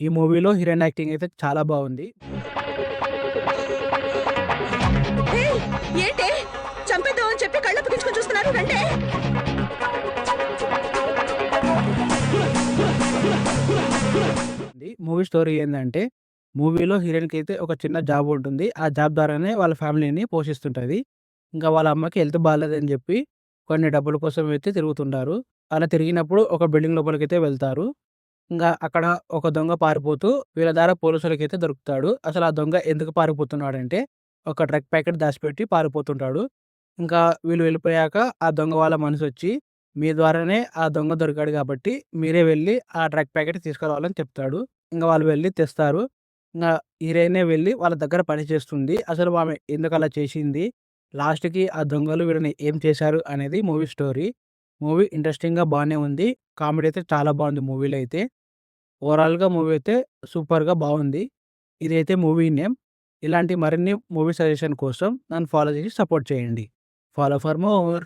ఈ మూవీలో heroine acting అయితే చాలా బావుంది. ఏయ్! ఏంటే? చంపేద్దాం అని చెప్పి కళ్ళప్పగించుకొని చూస్తున్నారు. రండే. మూవీ స్టోరీ ఏందంటే, మూవీలో హీరోయిన్‌కైతే ఒక చిన్న జాబ్ ఉంటుంది. ఆ జాబ్ ద్వారానే వాళ్ళ ఫ్యామిలీని పోషిస్తుంటది. ఇంకా వాళ్ళ అమ్మకి హెల్త్ బాలేదని జెప్పి కొన్ని డబ్బుల కోసం అయితే తిరుగుతుంటారు. అలా తిరిగినప్పుడు ఒక బిల్డింగ్ లోపలికైతే వెళ్తారు. ఇంగా అక్కడ ఒక దొంగ పారిపోతూ వీళ్ళ ద్వారా పోలీసులకైతే దొరుకుతాడు. అసలు ఆ దొంగ ఎందుకు పారిపోతున్నాడంటే, ఒక డ్రగ్ ప్యాకెట్ దాచిపెట్టి పారిపోతుంటాడు. ఇంకా వీళ్ళు వెళ్ళిపోయాక ఆ దొంగ వాళ్ళ మనిషొచ్చి, మీ ద్వారానే ఆ దొంగ దొరికాడు గాబట్టి, మీరే వెళ్లి ఆ డ్రగ్ ప్యాకెట్ తీసుకురావాలని చెప్తాడు. ఇంగ వాళ్ళు వెళ్లి తెస్తారు. ఇంగ హీరోయినే వెళ్లి వాళ్ళ దగ్గర పని చేస్తుంది. అసలు ఆమె ఎందుకలా చేసింది? లాస్ట్‌కి ఆ దొంగలు వీళ్ళని ఏం చేశారు అనేది మూవీ స్టోరీ. మూవీ ఇంట్రెస్టింగ్‌గా బానే ఉంది. కామెడీ అయితే చాలా బావుంది మూవీలో అయితే. ఓవరాల్‌గా మూవీ అయితే సూపర్‌గా బావుంది. ఇదైతే మూవీ నేమ్. ఇలాంటి మరిన్ని మూవీ సజెషన్ కోసం నన్ను ఫాలో చేసి సపోర్ట్ చేయండి. Follow for more.